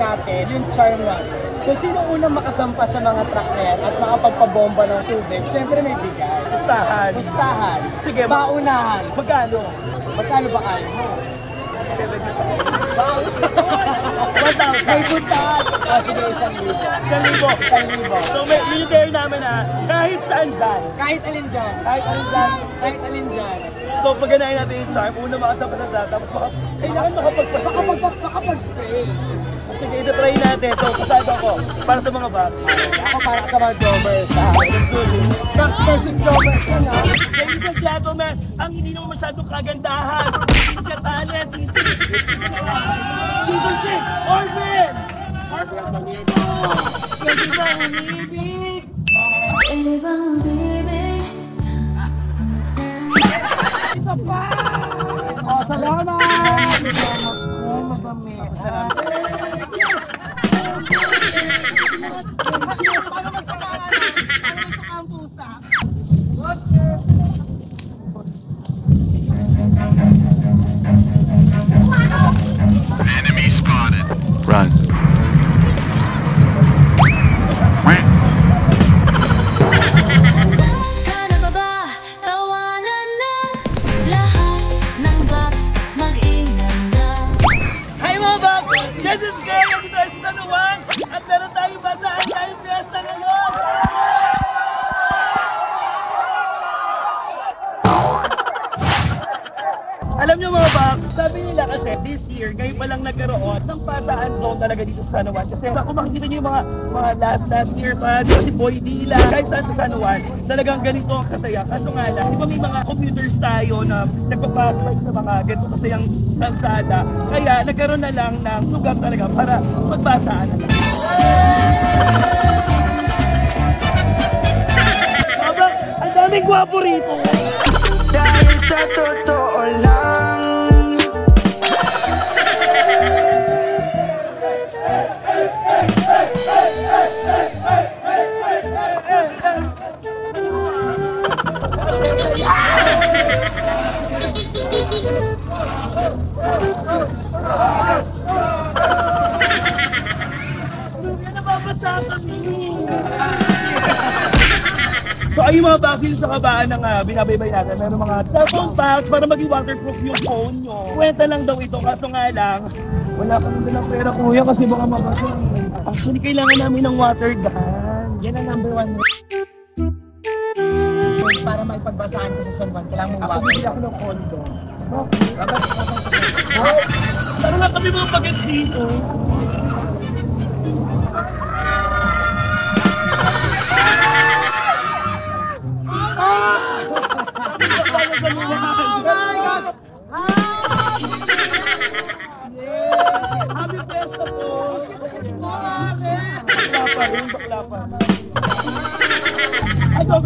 natin yung charm natin. Kung sino unang makasampa sa mga truck na yan at makapagpabomba ng tubig, syempre may bigay. Pustahan. Pustahan. Sige, paunahan. Magkano? Magkano ba kayo mo? 7 1,000. May puntahan. Sige, 1,000. 1,000. So may military namin kahit saan dyan. Kahit alin dyan. Kahit alin dyan. Kahit alin dyan. So paganayin natin yung charm, una makasampa sa data, tapos kailangan makapag-spray. Sige, ito try natin. So pasado ako para sa mga box. Ako para sa mga jobbers. Box versus jobbers lang ha. Ladies and gentlemen, ang hindi naman masyadong kagandahan. Season ka talent, season 6, Orvin! Orvin ang Domingo! Pwede ba umibig? Pwede bang umibig? Isa pa! Oh, salamat! Salamat. Paano masaka ang pusa? Enemy spotted. Run. Kano ba ba? Tawanan na lahat ng box. Mag-ingat na. Hi mga Bob! This is Gary! Dito ay sa San Juan at meron tayong bataan tayong fiesta ngayon! Alam niyo mga Box, sabi nila kasi this year, ngayon pa lang nagkaroon ng bataan zone talaga dito sa San Juan. Kasi kung makikita niyo yung mga last year pa, si Boy Dila, kahit saan sa San Juan, talagang ganito ang kasaya. Kaso nga lang, di ba may mga computers tayo na nagpapaswag sa mga ganito kasayang kalsada. Kaya nagkaroon na lang ng lugar talaga para magbasaan na lang. Babak, ang daming gwapo rito! Dahil sa totoo lang So ayun mga basil sa kabaan ng binabaybay natin, meron mga cellphone packs para maging waterproof yung phone nyo. Kwenta lang daw ito, kaso nga lang, wala ka nang dalang pera kuya kasi baka mabasa. Actually, kailangan namin ng water gun. Yan ang number 1. Para maipagbasahan ko sa San Juan, kailangan mong water. Ako bibili ako ng condo. Tara lang kami mga pagkat dito. Happy Fiesta po! Bakla pa. Ay, go!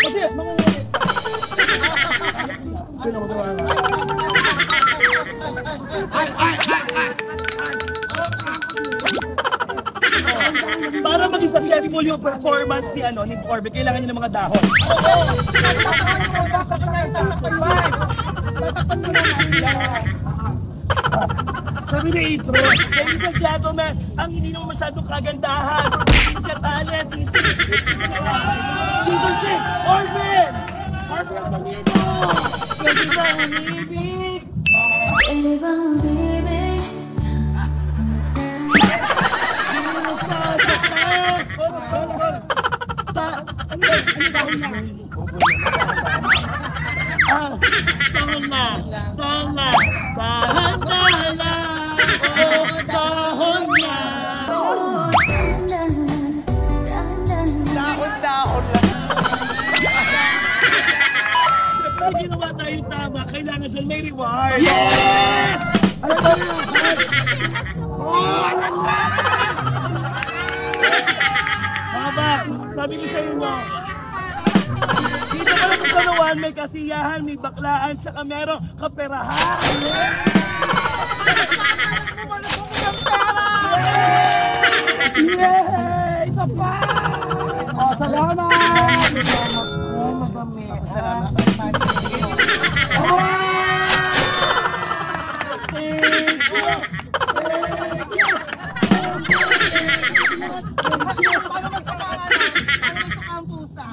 Kasi, para maging successful yung performance ni Orbe, kailangan niya ng mga dahon. Sabi ni Itro, ladies and gentlemen, ang hindi naman masyadong kagandahan. Season ka talent, season 6, Orvin! Orvin ang Domingo! Pwede ba umibig? Pwede bang umibig? Pag ginawa tayong tama, kailangan dyan may reward. Yes! Ano ba? Mga Box, sabi ko sa inyo, dito pala sa San Juan, may kasiyahan, may baklaan, saka merong kaperahan. Yay! Isa pa! Oh, salamat! Salamat. Salamat. Oh! Paano masaka ang pusa?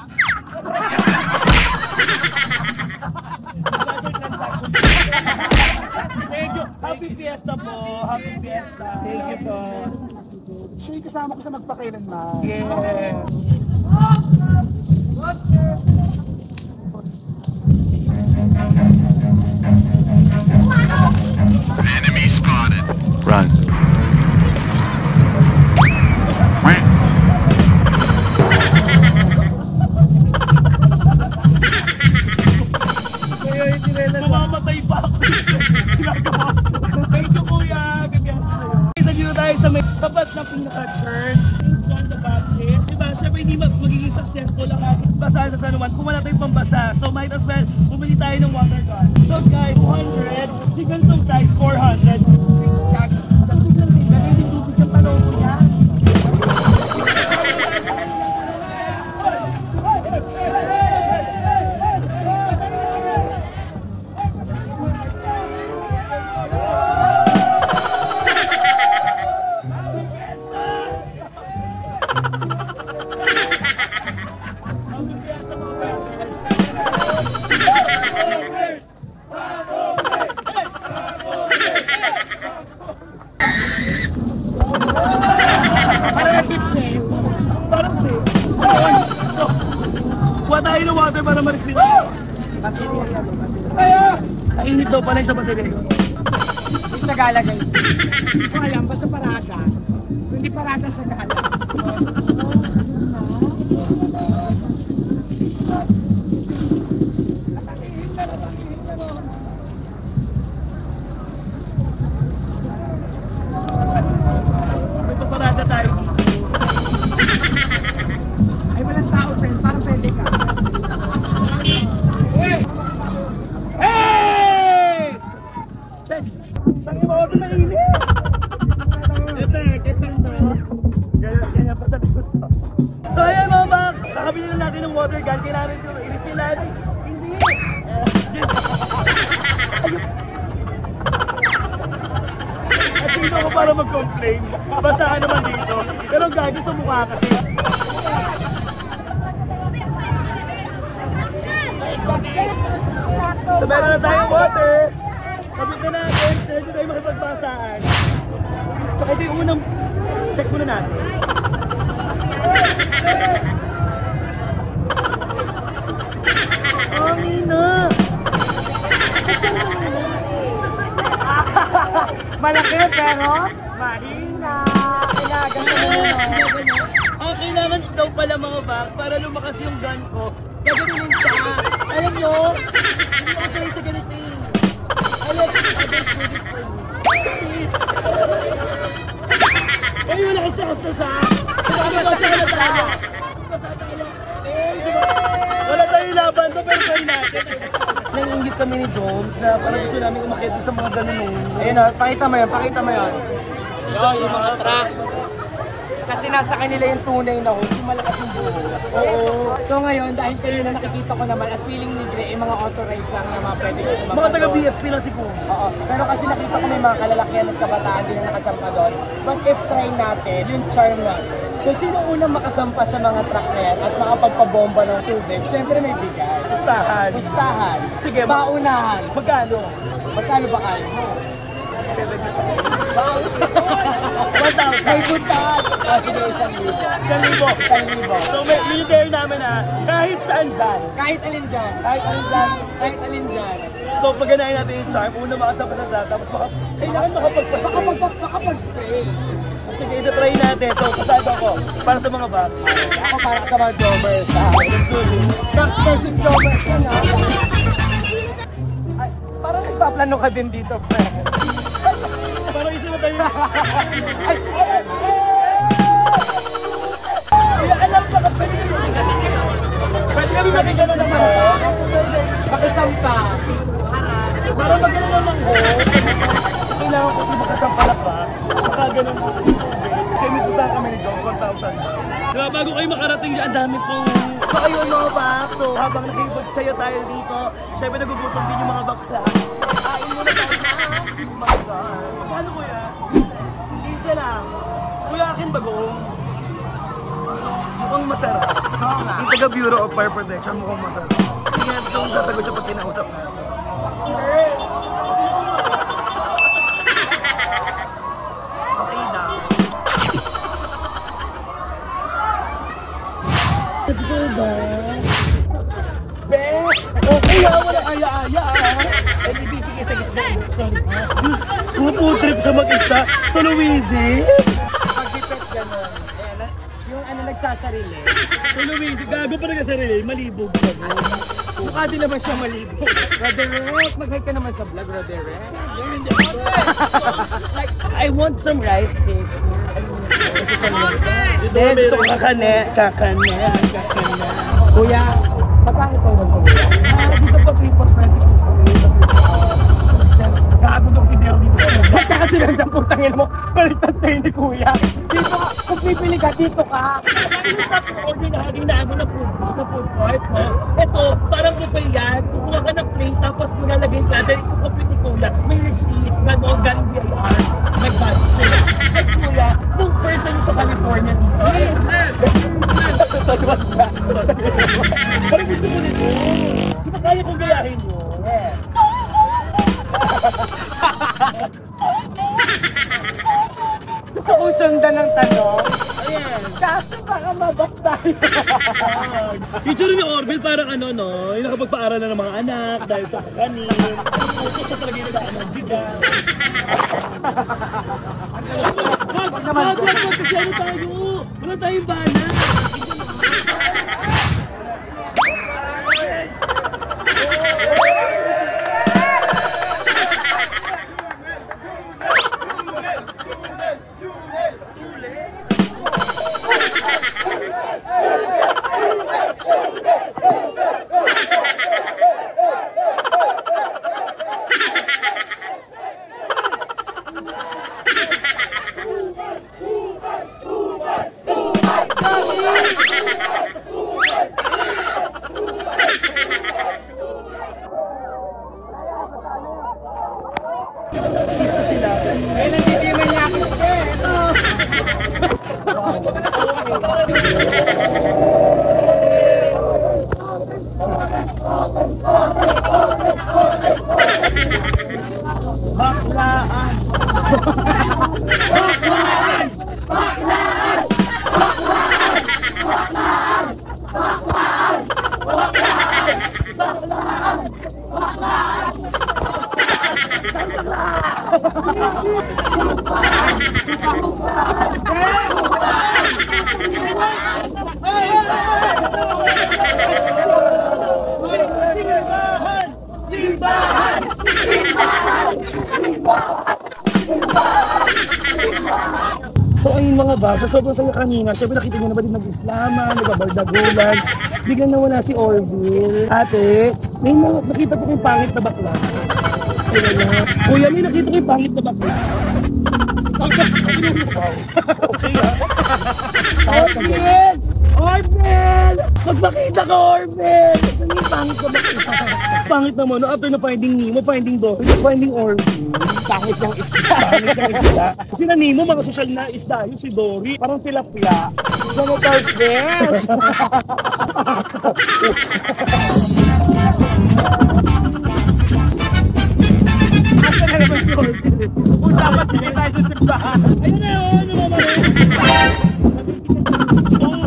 Thank you. Happy Fiesta po. Happy Fiesta. Thank you po. Siya yung kasama ko sa magpakailanman. Yeah. Enemy spotted. Run. Mamamatay pa ako. Ginagawa ko. Thank you, kuya. Bibiyasa sa'yo. Nandito tayo sa may tapat ng pinaka-church. It's on the Baptist. Diba, syempre hindi magiging successful ang ating basahan sa San Juan kung wala tayong pambasa. So might as well, bumili tayo ng water gun. So guys, 200. Si ganitong size, 400. Gagawin yung tubig yung tanong ko yan. Kuha tayo ng water para ma-refill. Kainit daw pala yung sa baterya. Sa gala guys. Hindi ko alam, basta parada. Hindi parada sa gala. May paparada tayo. Ay, walang tao, friend. Parang pwede ka. Hey! Tangin mo ako ito mainit! Epek to. Ganyan pa sa gusto. So ayan mga bak, kakabili na natin ng water gun. Kailangan ito mainit nila. Hindi! At dito ako para mag-complain. Basta ka naman dito. Pero gagi sa mukha kasi. So meron na tayong water. Kabit na natin. Pwede tayo makipagbasaan. So ito yung unang check muna natin. Amina! Malaki pero mahina. Kailangan Kailangan daw pala mga bak para lumakas yung gun ko. Gaganunin siya. Alam nyo, hindi ako sanay sa ganito eh. I let others do this for me. Please. Ay, malakas na siya. Wala tayong laban to pero try natin. Naiingit kami ni Jones na parang gusto namin umakyat sa mga ganun. Ayun o, pakita mo yan. Yung mga truck. Kasi nasa kanila yung tunay na hose, yung malakas yung buhos. Oo. So ngayon, dahil sa na nakikita ko naman at feeling ni Gray, mga authorized lang na mga pwede ko sa Mga taga-BFP lang si Kuya. Oo. Pero kasi nakita ko may mga kalalakihan at kabataan din na nakasampa doon. But if try natin, yung charm lang. Kung sino unang makasampa sa mga truck na yan at makapagpabomba ng tubig, syempre may bigay. Pustahan. Sige, Paunahan. magkano? Magkano ba kayo mo? 7 May puntahan. Sige, 1,000. 1,000. 1,000. So may military namin kahit saan dyan. Kahit alin dyan. Kahit alin dyan. So pag ganahin natin yung charm, una makasama sa data, tapos kailangan makapag-spray. Sige, ito try natin. So kasado ako para sa mga bats. Ako para sa mga jobbers. Trucks versus jobbers yan ha. Ay, parang nagpaplano ka din dito, friend. Parang isa na tayo. Ay, Alam ba ka pwede kami makikano ng mga pakisampa. para magano ng hose. Kailangan ko si makasampa na pa. Baka ganun mo. Kasi may pusa kami ni John, 1,000. Diba, bago kayo makarating dyan, ang dami pong... So ayun mga box, so habang nakikipagsayo tayo dito, syempre nagugutom din yung mga bakla. Kain muna tayo na. Magkano kuya? 15 lang. Kuya, akin bagong. Mukhang masarap. Yung taga Bureau of Fire Protection, mukhang masarap. Tingnan itong sasagot siya pag kinausap natin. Okay na. Ito ba? Be! Okay ha, walang aya-aya ah. LDB, sige sa gitna. Sorry. Food trip siya mag-isa sa Luigi. Pag-dipet gano'n. Ayan, yung ano nagsasarili. Sa Luigi, gago pa rin sa sarili, malibog siya. Mukha din naman siya malibog. Roderick, mag-hi ka naman sa vlog, Roderick. Like, I want some rice cake. Then, ito kakane. Kuya, magkano itong kuya? Dito pa paper price. Gago itong video dito. Magkakasunod ang putangin mo. Baliktad tayo ni kuya. Dito ka, kung pipili ka, dito ka. Ordinaryong namin na food court mo. Ito, parang buffet yan. Kukuha ka ng plate, tapos nilalagay ka. Dahil ikukumpit ni kuya, may receipt, gano'n, galing BIR. May budget. Ay kuya, nung first time sa California dito. Parang gusto mo nito. Di ba kaya kong gayahin mo? Gusto kong sundan ng tanong. Ayan. Kaso baka mabox tayo. Yung tsura ni Orville parang ano no, yung nakapagpaaral na ng mga anak dahil sa kakanin. Puso siya talaga yung nagdaan ng bigas. Wag kasi ano tayo? Wala tayong bana. So ayun mga ba, sa sobrang saya kanina, syempre nakita niyo na ba din nag-islaman, nagbabardagulan, biglang nawala si Orville. Ate, may nakita ko kayong pangit na bakla. Ayun na. Kuya, may nakita ko yung pangit na bakla. Okay ha? Orville! Orville! Magpakita ka, Orville! Saan yung pangit na bakla? Pangit naman, no? After na finding Nemo, finding Dory, finding Orville. Pangit ng isda. Pangit ng isda. Kasi na Nemo, mga social na isda. Yung si Dory, parang tilapia. Senator Fish! Asa na naman si Orville? Usapan din tayo sa simbahan. Ayun na yun, ano mo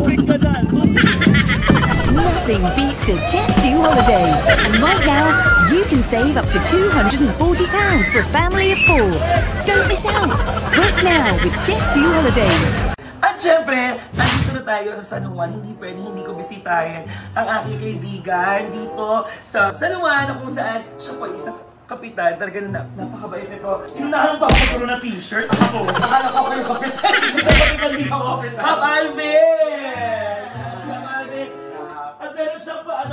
tubig ka na. Nothing beats a Jet2 holiday. And right now, you can save up to £240 for a family of 4. Don't miss out. Book now with Jet2 holidays. At syempre, nandito na tayo sa San Juan. Hindi pwede hindi ko bisitahin ang aking kaibigan dito sa San Juan, kung saan siya po isang kapitan. Talaga na napakabait nito. Inunahan pa ako magkaroon ng t-shirt. Ako, akala ko kayo kapitan. Hindi ako. Kap Alvin! At meron siya pa,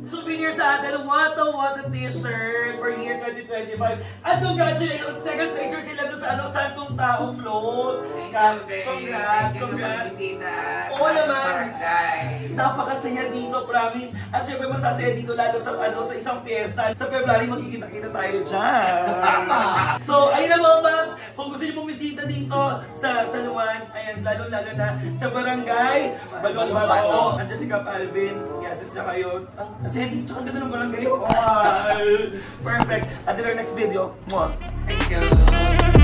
souvenir sa atin. What a t-shirt for year 2025. At congratulations, second placer sila doon sa Santong Tao Float. Thank you, babe. Congrats. Thank you sa pagbisita. Oo naman. Guys. Napakasaya dito, promise. At syempre masasaya dito lalo sa sa isang fiesta. Sa February magkikita-kita tayo dyan. So, ayun na mga Max. Kung gusto niyo bumisita dito sa San Juan, ayan, lalo-lalo na sa barangay Balong Bato. Andiyan si Kap Alvin. Yes, na kayo. Ang saya dito, tsaka ganda ng barangay. Oh, perfect. At in our next video, Thank you.